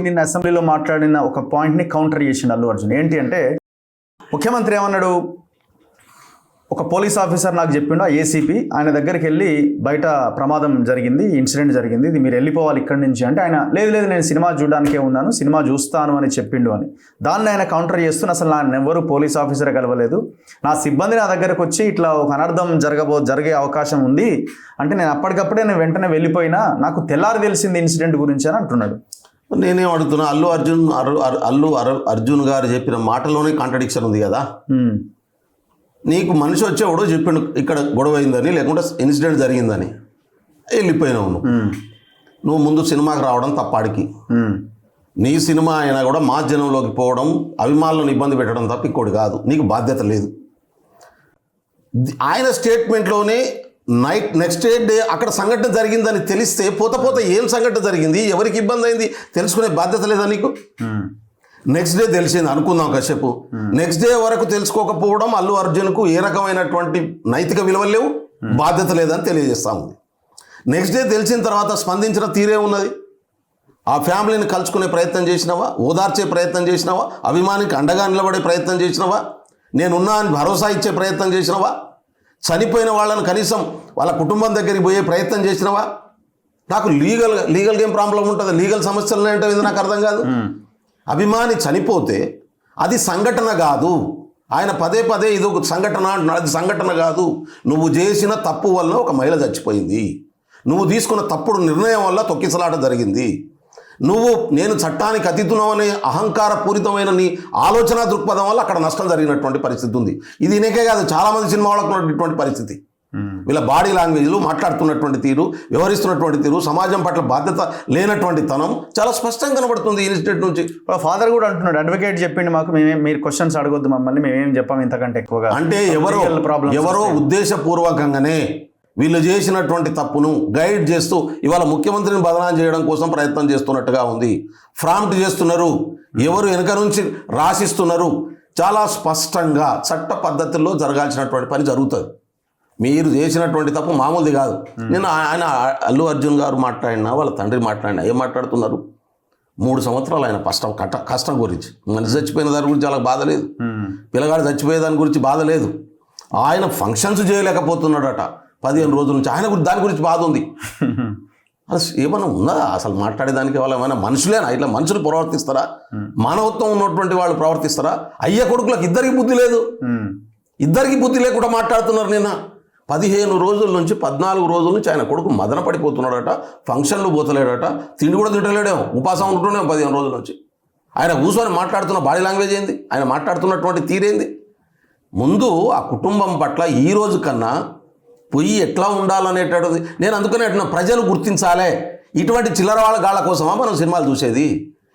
నిన్న అసెంబ్లీలో మాట్లాడిన ఒక పాయింట్ ని కౌంటర్ చేసిండు అల్లు అర్జున్. ఏంటి అంటే ముఖ్యమంత్రి ఏమన్నాడు, ఒక పోలీస్ ఆఫీసర్ నాకు చెప్పిండు, ఆ ఏసీపీ ఆయన దగ్గరికి వెళ్ళి బయట ప్రమాదం జరిగింది, ఇన్సిడెంట్ జరిగింది, ఇది మీరు వెళ్ళిపోవాలి ఇక్కడి నుంచి అంటే ఆయన లేదు నేను సినిమా చూడడానికే ఉన్నాను, సినిమా చూస్తాను అని చెప్పిండు అని. దాన్ని ఆయన కౌంటర్ చేస్తున్న అసలు నా ఎవరు పోలీస్ ఆఫీసర్ కలవలేదు, నా సిబ్బంది నా దగ్గరకు వచ్చి ఇట్లా ఒక అనర్థం జరిగే అవకాశం ఉంది అంటే నేను అప్పటికప్పుడే నేను వెంటనే వెళ్ళిపోయినా, నాకు తెల్లారి తెలిసింది ఇన్సిడెంట్ గురించి అని అంటున్నాడు. నేనేం అడుగుతున్నా, అల్లు అర్జున్ గారు చెప్పిన మాటలోనే కాంట్రడిక్షన్ ఉంది కదా. నీకు మనిషి వచ్చేవాడో చెప్పిండు ఇక్కడ గొడవ అయిందని, లేకుంటే ఇన్సిడెంట్ జరిగిందని, వెళ్ళిపోయినావు నువ్వు ముందు సినిమాకి రావడం తప్పాడికి. నీ సినిమా అయినా కూడా మా జనంలోకి పోవడం, అభిమానులను ఇబ్బంది పెట్టడం తప్ప ఇంకోటి కాదు, నీకు బాధ్యత లేదు. ఆయన స్టేట్మెంట్లోనే నెక్స్ట్ డే అక్కడ సంఘటన జరిగిందని తెలిస్తే పోత ఏం సంఘటన జరిగింది, ఎవరికి ఇబ్బంది అయింది తెలుసుకునే బాధ్యత లేదా నీకు? నెక్స్ట్ డే తెలిసింది అనుకుందాం కాసేపు, నెక్స్ట్ డే వరకు తెలుసుకోకపోవడం అల్లు అర్జున్కు ఏ రకమైనటువంటి నైతిక విలువలు లేవు, బాధ్యత లేదని తెలియజేస్తా ఉంది. నెక్స్ట్ డే తెలిసిన తర్వాత స్పందించిన తీరే ఉన్నది. ఆ ఫ్యామిలీని కలుసుకునే ప్రయత్నం చేసినావా, ఓదార్చే ప్రయత్నం చేసినావా, అభిమానికి అండగా నిలబడే ప్రయత్నం చేసినావా, నేనున్నా అని భరోసా ఇచ్చే ప్రయత్నం చేసినావా, చనిపోయిన వాళ్ళని కనీసం వాళ్ళ కుటుంబం దగ్గరికి పోయే ప్రయత్నం చేసినావా? నాకు లీగల్గా ఏం ప్రాబ్లం ఉంటుంది, లీగల్ సమస్యలు ఏంటో నాకు అర్థం కాదు. అభిమాని చనిపోతే అది సంఘటన కాదు, ఆయన పదే ఇది ఒక సంఘటన అంటున్నాడు, అది సంఘటన కాదు. నువ్వు చేసిన తప్పు వల్ల ఒక మహిళ చచ్చిపోయింది, నువ్వు తీసుకున్న తప్పుడు నిర్ణయం వల్ల తొక్కిసలాట జరిగింది, నేను చట్టానికి అతీతునమనే అహంకారపూరితమైన నీ ఆలోచన దృక్పథం వల్ల అక్కడ నష్టం జరిగినటువంటి పరిస్థితి ఉంది. ఇది నేకే కాదు, చాలామంది సినిమా వాళ్ళకు ఉన్నటువంటి పరిస్థితి. వీళ్ళ బాడీ లాంగ్వేజ్లు, మాట్లాడుతున్నటువంటి తీరు, వ్యవహరిస్తున్నటువంటి తీరు, సమాజం పట్ల బాధ్యత లేనటువంటి తనం చాలా స్పష్టంగా కనబడుతుంది ఇన్స్టిట్యూట్ నుంచి. ఫాదర్ కూడా అంటున్నాడు, అడ్వకేట్ చెప్పిండు మాకు, మీరు క్వశ్చన్స్ అడగొద్దు మమ్మల్ని, మేమేం చెప్పాం ఇంతకంటే ఎక్కువగా. అంటే ఎవరో ఉద్దేశపూర్వకంగానే వీళ్ళు చేసినటువంటి తప్పును గైడ్ చేస్తూ ఇవాళ ముఖ్యమంత్రిని బదనాం చేయడం కోసం ప్రయత్నం చేస్తున్నట్టుగా ఉంది. ప్రాంప్ట్ చేస్తున్నారు, ఎవరు వెనక నుంచి రాసిస్తున్నారు. చాలా స్పష్టంగా చట్ట పద్ధతుల్లో జరగాల్సినటువంటి పని జరుగుతుంది. మీరు చేసినటువంటి తప్పు మామూలుది కాదు. నేను ఆయన అల్లు అర్జున్ గారు మాట్లాడినా, వాళ్ళ తండ్రి మాట్లాడినా ఏం మాట్లాడుతున్నారు? 3 సంవత్సరాలు ఆయన కష్టం గురించి, మనిషి చచ్చిపోయిన దాని గురించి వాళ్ళకి బాధ లేదు, పిల్లగాడు చచ్చిపోయే దాని గురించి బాధ లేదు. ఆయన ఫంక్షన్స్ చేయలేకపోతున్నాడట 15 రోజుల నుంచి, ఆయన గురించి దాని గురించి బాధ ఉంది. అసలు ఏమన్నా ఉన్నదా అసలు మాట్లాడేదానికి? వాళ్ళు ఏమైనా మనుషులేనా? ఇట్లా మనుషులు ప్రవర్తిస్తారా? మానవత్వం ఉన్నటువంటి వాళ్ళు ప్రవర్తిస్తారా? అయ్య కొడుకులకు ఇద్దరికి బుద్ధి లేదు, ఇద్దరికి బుద్ధి లేకుండా మాట్లాడుతున్నారు. నిన్న 15 రోజుల నుంచి 14 రోజుల నుంచి ఆయన కొడుకు మదన పడిపోతున్నాడట, ఫంక్షన్లు పోతలేడట, తిండి కూడా తింటలేడేమో, ఉపాసం ఉంటున్నాం 15 రోజుల నుంచి. ఆయన కూర్చొని మాట్లాడుతున్న బాడీ లాంగ్వేజ్ ఏంది, ఆయన మాట్లాడుతున్నటువంటి తీరేంది? ముందు ఆ కుటుంబం పట్ల ఈ రోజు కన్నా పొయ్యి ఎట్లా ఉండాలనేటది నేను అందుకనే అంటున్నా, ప్రజలు గుర్తించాలే. ఇటువంటి చిల్లర వాళ్ళ గాళ్ళ కోసమా మనం సినిమాలు చూసేది?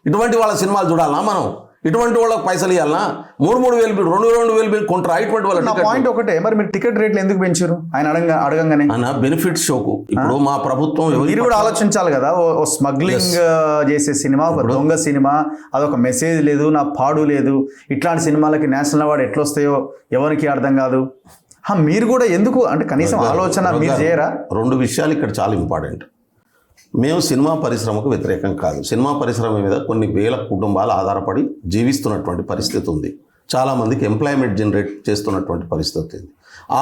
ఇటువంటి వాళ్ళ సినిమాలు చూడాలన్నా మనం? ఇటువంటి వాళ్ళకి పైసలు ఇవ్వాలన్నా? 3,000 బిల్ 2,000 బిల్ కొంటారా? ఇటువంటి వాళ్ళ పాయింట్ ఒకటే, మరి మీరు టికెట్ రేట్లు ఎందుకు పెంచారు ఆయన అడగంగానే? అన్న బెనిఫిట్ షోకు ఇప్పుడు మా ప్రభుత్వం మీరు కూడా ఆలోచించాలి కదా. ఓ స్మగ్లింగ్ చేసే సినిమా, ఒక దొంగ సినిమా, అదొక మెసేజ్ లేదు, నా పాడు లేదు, ఇట్లాంటి సినిమాలకి నేషనల్ అవార్డు ఎట్లొస్తాయో ఎవరికి అర్థం కాదు. మీరు కూడా ఎందుకు అంటే కనీసం ఆలోచన మీరు చేయరా? 2 విషయాలు ఇక్కడ చాలా ఇంపార్టెంట్. మేము సినిమా పరిశ్రమకు వ్యతిరేకం కాదు. సినిమా పరిశ్రమ మీద కొన్ని వేల కుటుంబాలు ఆధారపడి జీవిస్తున్నటువంటి పరిస్థితి ఉంది. చాలామందికి ఎంప్లాయ్మెంట్ జనరేట్ చేస్తున్నటువంటి పరిస్థితి ఉంది.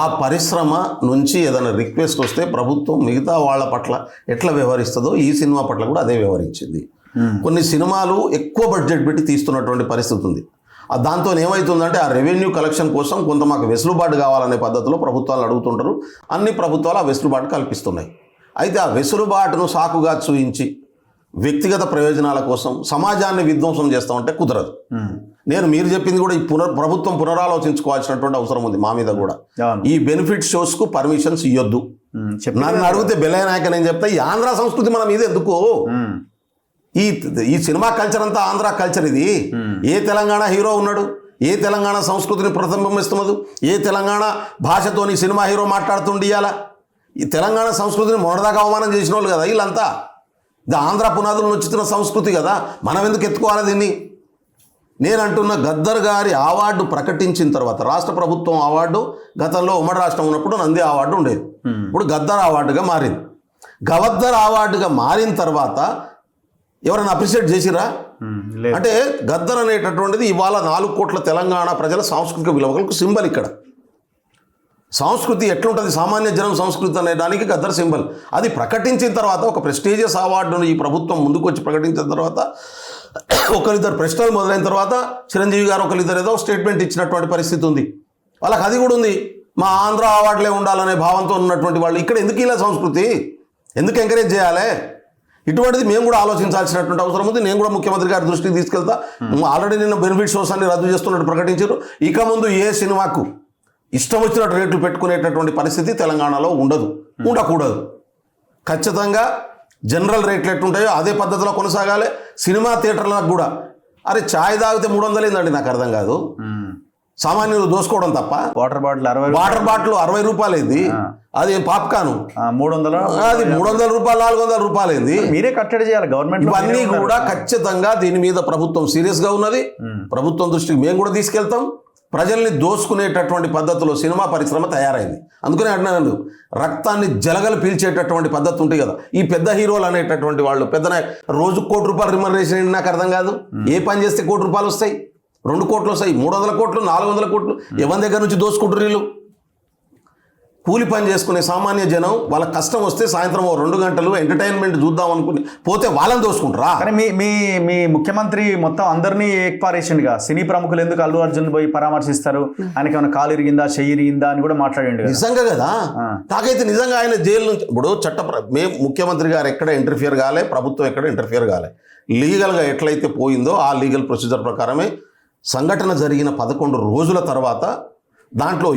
ఆ పరిశ్రమ నుంచి ఏదైనా రిక్వెస్ట్ వస్తే ప్రభుత్వం మిగతా వాళ్ళ పట్ల ఎట్లా వ్యవహరిస్తుందో ఈ సినిమా పట్ల కూడా అదే వ్యవహరించింది. కొన్ని సినిమాలు ఎక్కువ బడ్జెట్ పెట్టి తీస్తున్నటువంటి పరిస్థితి ఉంది. దాంతో ఏమవుతుందంటే ఆ రెవెన్యూ కలెక్షన్ కోసం కొంత మాకు వెసులుబాటు కావాలనే పద్ధతిలో ప్రభుత్వాలు అడుగుతుంటారు. అన్ని ప్రభుత్వాలు ఆ వెసులుబాటు కల్పిస్తున్నాయి. అయితే ఆ వెసులుబాటును సాకుగా చూయించి వ్యక్తిగత ప్రయోజనాల కోసం సమాజాన్ని విధ్వంసం చేస్తామంటే కుదరదు. మీరు చెప్పింది కూడా ఈ ప్రభుత్వం పునరాలోచించుకోవాల్సినటువంటి అవసరం ఉంది మా మీద కూడా. ఈ బెనిఫిట్ షోస్కు పర్మిషన్స్ ఇవ్వద్దు. నన్ను అడిగితే బెల్లయ్య నాయక్ నేను చెప్తా, ఈ ఆంధ్ర సంస్కృతి మన మీద ఎందుకు? ఈ సినిమా కల్చర్ అంతా ఆంధ్ర కల్చర్. ఇది ఏ తెలంగాణ హీరో ఉన్నాడు, ఏ తెలంగాణ సంస్కృతిని ప్రతిబింబిస్తున్నది, ఏ తెలంగాణ భాషతోని సినిమా హీరో మాట్లాడుతుండియాలా? ఈ తెలంగాణ సంస్కృతిని మొదటిదాకా అవమానం చేసిన వాళ్ళు కదా వీళ్ళంతా. ఇది ఆంధ్ర పునాదులు నొచ్చుతున్న సంస్కృతి కదా, మనం ఎందుకు ఎత్తుకోవాలి దీన్ని? నేను అంటున్న గద్దర్ గారి అవార్డు ప్రకటించిన తర్వాత, రాష్ట్ర ప్రభుత్వం అవార్డు గతంలో ఉమ్మడి రాష్ట్రం ఉన్నప్పుడు నంది అవార్డు ఉండేది, ఇప్పుడు గద్దర్ అవార్డుగా మారింది. గద్దర్ అవార్డుగా మారిన తర్వాత ఎవరైనా అప్రిషియేట్ చేసిరా? లేదు. అంటే గద్దర్ అనేటటువంటిది ఇవాళ 4 కోట్ల తెలంగాణ ప్రజల సాంస్కృతిక విలువలకు సింబల్. ఇక్కడ సంస్కృతి ఎట్లుంటుంది, సామాన్య జనం సంస్కృతి అనే దానికి గద్దర్ సింబల్. అది ప్రకటించిన తర్వాత ఒక ప్రెస్టీజియస్ అవార్డును ఈ ప్రభుత్వం ముందుకు వచ్చి ప్రకటించిన తర్వాత ఒకరిద్దరు ప్రశ్నలు మొదలైన తర్వాత చిరంజీవి గారు ఒకరిద్దరు ఏదో స్టేట్మెంట్ ఇచ్చినటువంటి పరిస్థితి ఉంది. వాళ్ళకి అది కూడా ఉంది. మా ఆంధ్ర అవార్డులే ఉండాలనే భావంతో ఉన్నటువంటి వాళ్ళు ఇక్కడ ఎందుకు ఇలా సంస్కృతి ఎందుకు ఎంకరేజ్ చేయాలి? ఇటువంటిది మేము కూడా ఆలోచించాల్సినటువంటి అవసరం ఉంది. నేను కూడా ముఖ్యమంత్రి గారి దృష్టికి తీసుకెళ్తా. ఆల్రెడీ నిన్న బెనిఫిట్ షోస్ అన్ని రద్దు చేస్తున్నట్టు ప్రకటించారు. ఇక ముందు ఏ సినిమాకు ఇష్టం వచ్చినట్టు రేట్లు పెట్టుకునేటటువంటి పరిస్థితి తెలంగాణలో ఉండకూడదు. ఖచ్చితంగా జనరల్ రేట్లు ఎట్లుంటాయో అదే పద్ధతిలో కొనసాగాలి. సినిమా థియేటర్లకు కూడా అరే ఛాయ్ తాగితే 300 ఏందండి, నాకు అర్థం కాదు. సామాన్యులు దోసుకోవడం తప్ప. వాటర్ బాటిల్ 60 రూపాయలు అయింది. అది పాప్కాను 300, అది 300 రూపాయలు 400 రూపాయలు అయింది. మీరే కట్టడి చేయాలి గవర్నమెంట్. ఇవన్నీ కూడా ఖచ్చితంగా దీని మీద ప్రభుత్వం సీరియస్గా ఉన్నది. ప్రభుత్వం దృష్టికి మేము కూడా తీసుకెళ్తాం. ప్రజల్ని దోసుకునేటటువంటి పద్ధతిలో సినిమా పరిశ్రమ తయారైంది. అందుకనే అంటున్నాను, రక్తాన్ని జలగలు పీల్చేటటువంటి పద్ధతి ఉంటుంది కదా. ఈ పెద్ద హీరోలు అనేటటువంటి వాళ్ళు పెద్ద రోజు ₹1 కోటి రిమనరేషన్ నాకు అర్థం కాదు. ఏ పని చేస్తే ₹1 కోటి వస్తాయి, 2 కోట్లు వస్తాయి, 300 కోట్లు, 400 కోట్లు ఎవరి దగ్గర నుంచి దోసుకుంటారు వీళ్ళు? కూలి పని చేసుకునే సామాన్య జనం వాళ్ళ కష్టం వస్తే సాయంత్రం 2 గంటలు ఎంటర్టైన్మెంట్ చూద్దాం అనుకుని పోతే వాళ్ళని దోసుకుంటారా? కానీ మీ ముఖ్యమంత్రి మొత్తం అందరినీ ఏకపారేసిండుగా. సినీ ప్రముఖులు ఎందుకు అల్లు అర్జున్ పోయి పరామర్శిస్తారు? ఆయనకి ఏమైనా కాలు ఇరిగిందా, చెయ్యి ఇరిగిందా అని కూడా మాట్లాడండి. నిజంగా కదా. నాకైతే నిజంగా ఆయన జైలు నుంచి ఇప్పుడు మేము ముఖ్యమంత్రి గారు ఎక్కడ ఇంటర్ఫియర్ కాలే, ప్రభుత్వం ఎక్కడ ఇంటర్ఫియర్ కాలే. లీగల్గా ఎట్లయితే పోయిందో ఆ లీగల్ ప్రొసీజర్ ప్రకారమే సంఘటన జరిగిన 11 రోజుల తర్వాత దాంట్లో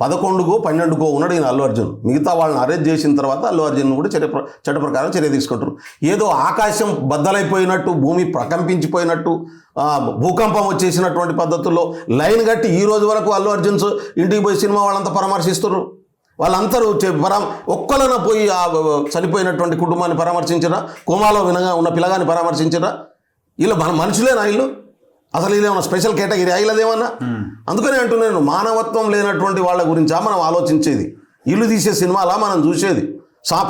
11కో 12కో ఉన్నాడు ఈయన అల్లు అర్జున్. మిగతా వాళ్ళని అరెస్ట్ చేసిన తర్వాత అల్లు అర్జున్ కూడా చట్ట ప్రకారం చర్య తీసుకుంటారు. ఏదో ఆకాశం బద్దలైపోయినట్టు, భూమి ప్రకంపించిపోయినట్టు, భూకంపం వచ్చేసినటువంటి పద్ధతుల్లో లైన్ కట్టి ఈ రోజు వరకు అల్లు అర్జున్స్ ఇంటికి పోయి సినిమా వాళ్ళంతా పరామర్శిస్తున్నారు. వాళ్ళందరూ ఒక్కలన పోయి చనిపోయినటువంటి కుటుంబాన్ని పరామర్శించరా, కోమాలో ఉన్న పిల్లగాన్ని పరామర్శించరా? వీళ్ళు మనుషులేనా? వీళ్ళు అసలు ఇదేమన్నా స్పెషల్ కేటగిరీ అయ్యలేదేమన్నా? అందుకనే అంటున్నాను, మానవత్వం లేనటువంటి వాళ్ళ గురించా మనం ఆలోచించేది? ఇల్లు తీసే సినిమాలా మనం చూసేది?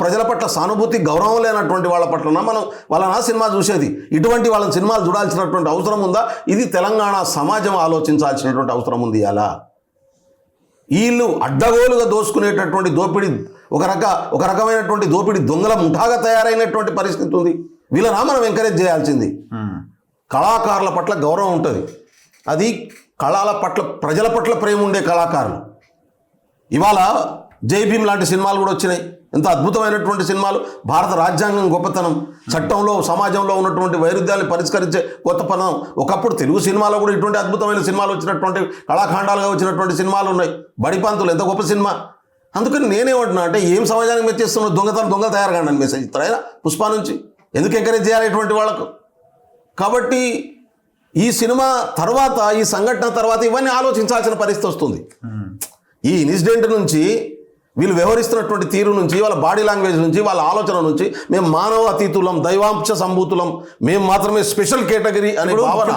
ప్రజల పట్ల సానుభూతి, గౌరవం లేనటువంటి వాళ్ళ పట్లన మనం వాళ్ళ సినిమా చూసేది? ఇటువంటి వాళ్ళని సినిమాలు చూడాల్సినటువంటి అవసరం ఉందా? ఇది తెలంగాణ సమాజం ఆలోచించాల్సినటువంటి అవసరం ఉంది. అలా వీళ్ళు అడ్డగోలుగా దోసుకునేటటువంటి దోపిడీ ఒక రకమైనటువంటి దోపిడీ దొంగల ముఠాగా తయారైనటువంటి పరిస్థితి ఉంది. వీళ్ళనా మనం ఎంకరేజ్ చేయాల్సింది? కళాకారుల పట్ల గౌరవం ఉంటుంది. అది కళల పట్ల, ప్రజల పట్ల ప్రేమ ఉండే కళాకారులు. ఇవాళ జై భీమ్ లాంటి సినిమాలు కూడా వచ్చినాయి. ఎంత అద్భుతమైనటువంటి సినిమాలు. భారత రాజ్యాంగం గొప్పతనం, చట్టంలో సమాజంలో ఉన్నటువంటి వైరుధ్యాన్ని పరిష్కరించే గొప్పతనం. ఒకప్పుడు తెలుగు సినిమాలో కూడా ఇటువంటి అద్భుతమైన సినిమాలు వచ్చినటువంటి, కళాఖండాలుగా వచ్చినటువంటి సినిమాలు ఉన్నాయి. బడిపంతులు ఎంత గొప్ప సినిమా. అందుకని నేనేమంటున్నా అంటే, ఏం సమాజానికి మెచ్చేస్తున్నా? దొంగలు తయారు కాండి మెసేజ్ ఇస్తారా పుష్ప నుంచి? ఎందుకు ఎంకరేజ్ చేయాలి ఇటువంటి వాళ్ళకు? కాబట్టి ఈ సినిమా తర్వాత, ఈ సంఘటన తర్వాత ఇవన్నీ ఆలోచించాల్సిన పరిస్థితి వస్తుంది. ఈ ఇన్సిడెంట్ నుంచి, వీళ్ళు వ్యవహరిస్తున్నటువంటి తీరు నుంచి, వాళ్ళ బాడీ లాంగ్వేజ్ నుంచి, వాళ్ళ ఆలోచన నుంచి, మేము మానవ అతీతులం, దైవాంశ సంభూతులం, మేము మాత్రమే స్పెషల్ కేటగిరీ అనే భావన